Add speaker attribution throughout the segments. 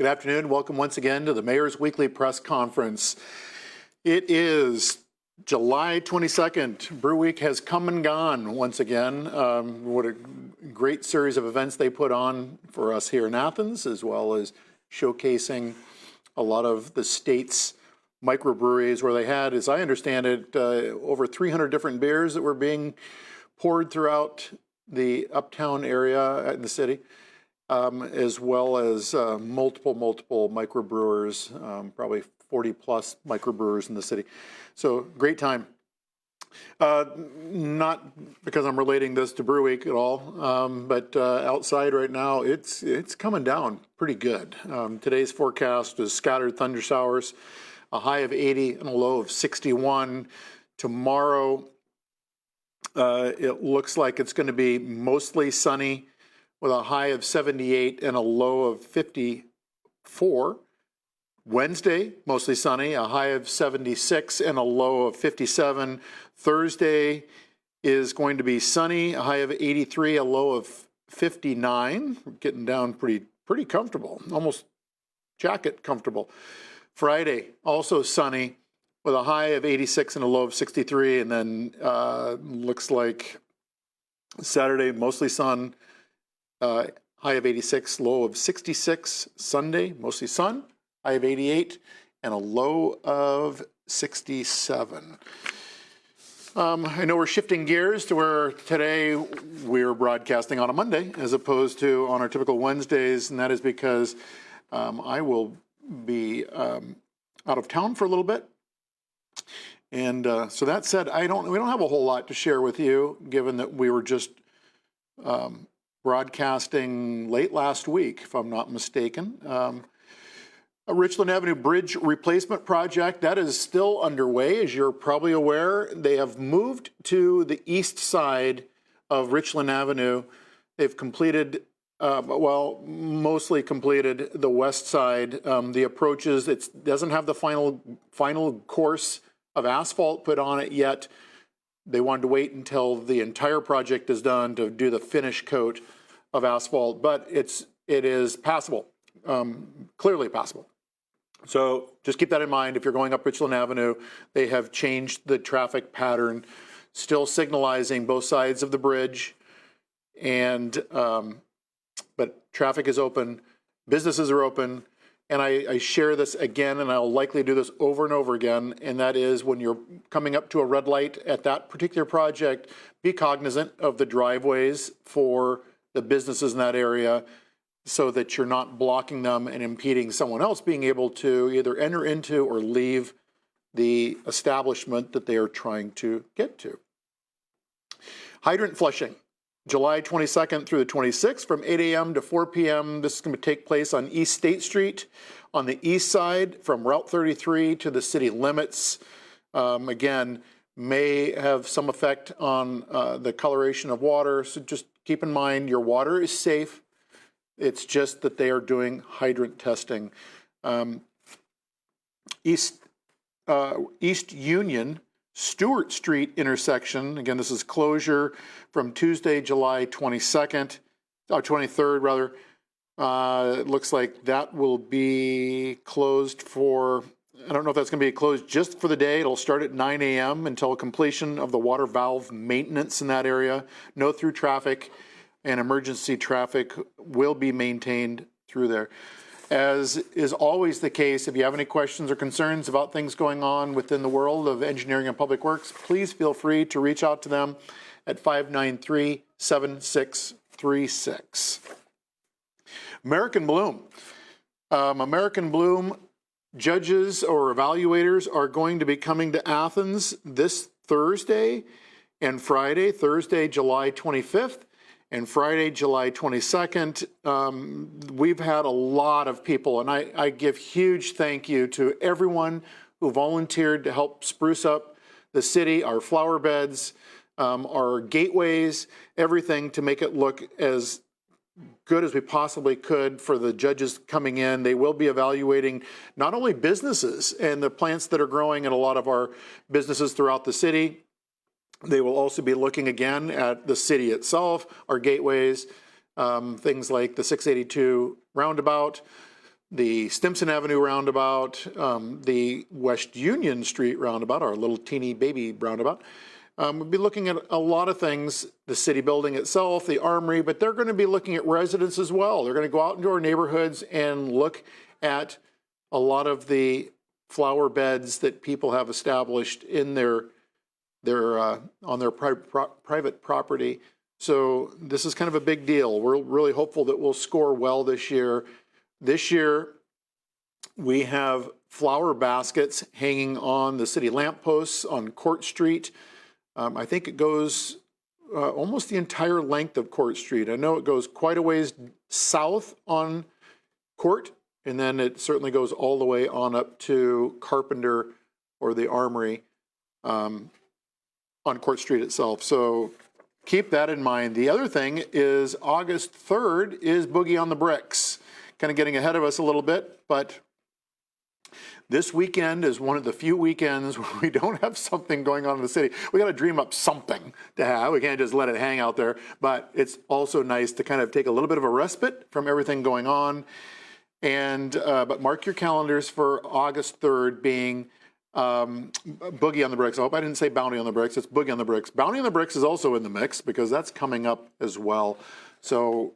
Speaker 1: Good afternoon. Welcome once again to the Mayor's Weekly Press Conference. It is July 22nd. Brew Week has come and gone once again. What a great series of events they put on for us here in Athens, as well as showcasing a lot of the state's microbreweries where they had, as I understand it, over 300 different beers that were being poured throughout the uptown area in the city. As well as multiple microbrewers, probably 40 plus microbrewers in the city. So great time. Not because I'm relating this to Brew Week at all, but outside right now, it's coming down pretty good. Today's forecast is scattered thunder showers, a high of 80 and a low of 61. Tomorrow, it looks like it's going to be mostly sunny, with a high of 78 and a low of 54. Wednesday, mostly sunny, a high of 76 and a low of 57. Thursday is going to be sunny, a high of 83, a low of 59. Getting down pretty comfortable, almost jacket comfortable. Friday, also sunny, with a high of 86 and a low of 63. And then looks like Saturday, mostly sun, high of 86, low of 66. Sunday, mostly sun, high of 88, and a low of 67. I know we're shifting gears to where today we're broadcasting on a Monday as opposed to on our typical Wednesdays, and that is because I will be out of town for a little bit. And so that said, we don't have a whole lot to share with you, given that we were just broadcasting late last week, if I'm not mistaken. A Richland Avenue Bridge replacement project, that is still underway, as you're probably aware. They have moved to the east side of Richland Avenue. They've completed, mostly completed the west side. The approaches, it doesn't have the final course of asphalt put on it yet. They wanted to wait until the entire project is done to do the finish coat of asphalt, but it is passable, clearly passable. So just keep that in mind if you're going up Richland Avenue. They have changed the traffic pattern, still signalizing both sides of the bridge, and but traffic is open, businesses are open. And I share this again, and I'll likely do this over and over again, and that is when you're coming up to a red light at that particular project, be cognizant of the driveways for the businesses in that area so that you're not blocking them and impeding someone else being able to either enter into or leave the establishment that they are trying to get to. Hydrant flushing. July 22nd through the 26th from 8 a.m. to 4 p.m. This is going to take place on East State Street on the east side from Route 33 to the city limits. Again, may have some effect on the coloration of water, so just keep in mind your water is safe. It's just that they are doing hydrant testing. East Union Stewart Street intersection, again, this is closure from Tuesday, July 23rd rather. It looks like that will be closed for, I don't know if that's going to be closed just for the day. It'll start at 9 a.m. until completion of the water valve maintenance in that area. No through traffic and emergency traffic will be maintained through there. As is always the case, if you have any questions or concerns about things going on within the world of engineering and public works, please feel free to reach out to them at 593-7636. American Bloom. American Bloom judges or evaluators are going to be coming to Athens this Thursday and Friday, Thursday, July 25th. And Friday, July 22nd, we've had a lot of people, and I give huge thank you to everyone who volunteered to help spruce up the city, our flower beds, our gateways, everything to make it look as good as we possibly could for the judges coming in. They will be evaluating not only businesses and the plants that are growing in a lot of our businesses throughout the city. They will also be looking again at the city itself, our gateways, things like the 682 roundabout, the Stimson Avenue roundabout, the West Union Street roundabout, our little teeny baby roundabout. We'll be looking at a lot of things, the city building itself, the armory, but they're going to be looking at residents as well. They're going to go out into our neighborhoods and look at a lot of the flower beds that people have established in on their private property. So this is kind of a big deal. We're really hopeful that we'll score well this year. This year, we have flower baskets hanging on the city lampposts on Court Street. I think it goes almost the entire length of Court Street. I know it goes quite a ways south on Court, and then it certainly goes all the way on up to Carpenter or the Armory on Court Street itself. So keep that in mind. The other thing is August 3rd is Boogie on the Bricks. Kind of getting ahead of us a little bit, but this weekend is one of the few weekends where we don't have something going on in the city. We got to dream up something to have. We can't just let it hang out there, but it's also nice to kind of take a little bit of a respite from everything going on. And but mark your calendars for August 3rd being Boogie on the Bricks. I hope I didn't say Bounty on the Bricks. It's Boogie on the Bricks. Bounty on the Bricks is also in the mix because that's coming up as well. So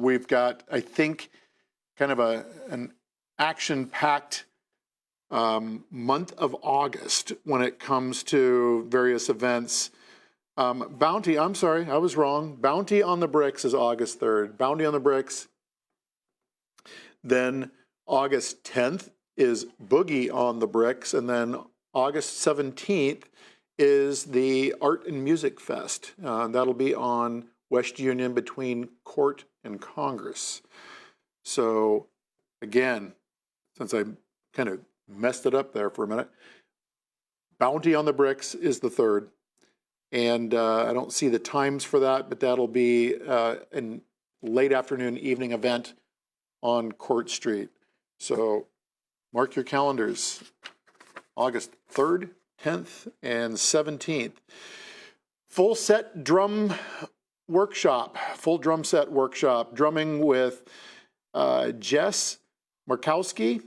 Speaker 1: we've got, I think, kind of an action-packed month of August when it comes to various events. Bounty, I'm sorry, I was wrong. Bounty on the Bricks is August 3rd. Bounty on the Bricks. Then August 10th is Boogie on the Bricks. And then August 17th is the Art and Music Fest. That'll be on West Union between Court and Congress. So again, since I kind of messed it up there for a minute, Bounty on the Bricks is the 3rd. And I don't see the times for that, but that'll be a late afternoon, evening event on Court Street. So mark your calendars, August 3rd, 10th, and 17th. Full set drum workshop, full drum set workshop, drumming with Jess Markowski.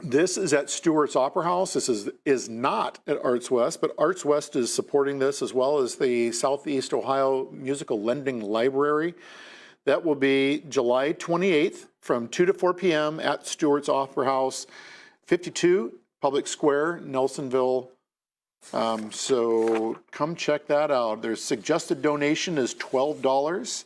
Speaker 1: This is at Stewart's Opera House. This is not at Arts West, but Arts West is supporting this as well as the Southeast Ohio Musical Lending Library. That will be July 28th from 2 to 4 p.m. at Stewart's Opera House, 52 Public Square, Nelsonville. So come check that out. Their suggested donation is $12.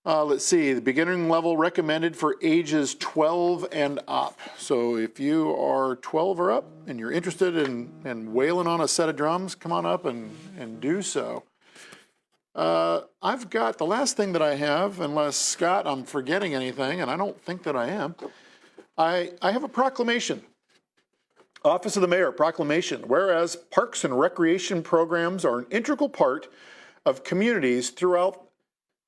Speaker 1: Let's see, the beginning level recommended for ages 12 and up. So if you are 12 or up and you're interested in wailing on a set of drums, come on up and do so. I've got the last thing that I have, unless, Scott, I'm forgetting anything, and I don't think that I am. I have a proclamation. Office of the Mayor, proclamation. Whereas parks and recreation programs are an integral part of communities throughout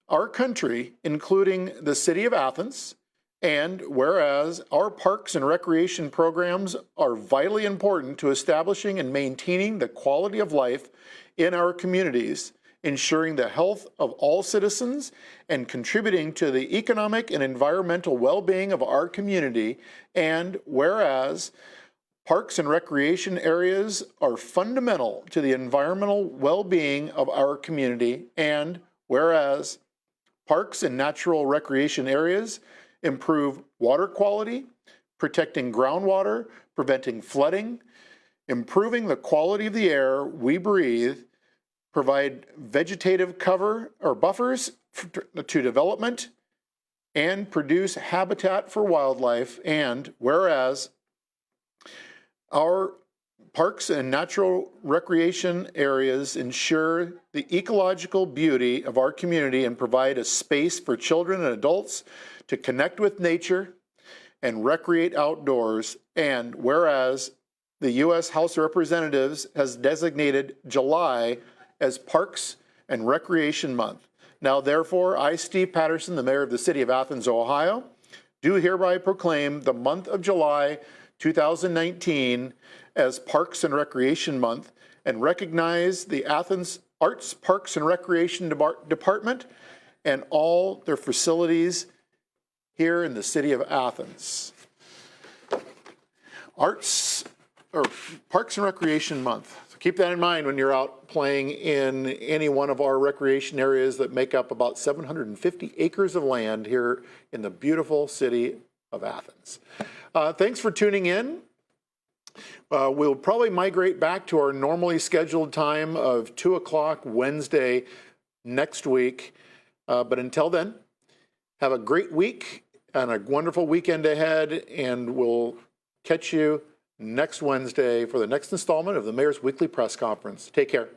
Speaker 1: our country, including the city of Athens, and whereas our parks and recreation programs are vitally important to establishing and maintaining the quality of life in our communities, ensuring the health of all citizens, and contributing to the economic and environmental well-being of our community, and whereas parks and recreation areas are fundamental to the environmental well-being of our community, and whereas parks and natural recreation areas improve water quality, protecting groundwater, preventing flooding, improving the quality of the air we breathe, provide vegetative cover or buffers to development, and produce habitat for wildlife. And whereas our parks and natural recreation areas ensure the ecological beauty of our community and provide a space for children and adults to connect with nature and recreate outdoors. And whereas the U.S. House of Representatives has designated July as Parks and Recreation Month. Now, therefore, I, Steve Patterson, the mayor of the city of Athens, Ohio, do hereby proclaim the month of July 2019 as Parks and Recreation Month and recognize the Athens Arts, Parks and Recreation Department and all their facilities here in the city of Athens. Parks and Recreation Month. So keep that in mind when you're out playing in any one of our recreation areas that make up about 750 acres of land here in the beautiful city of Athens. Thanks for tuning in. We'll probably migrate back to our normally scheduled time of 2 o'clock Wednesday next week. But until then, have a great week and a wonderful weekend ahead, and we'll catch you next Wednesday for the next installment of the Mayor's Weekly Press Conference. Take care.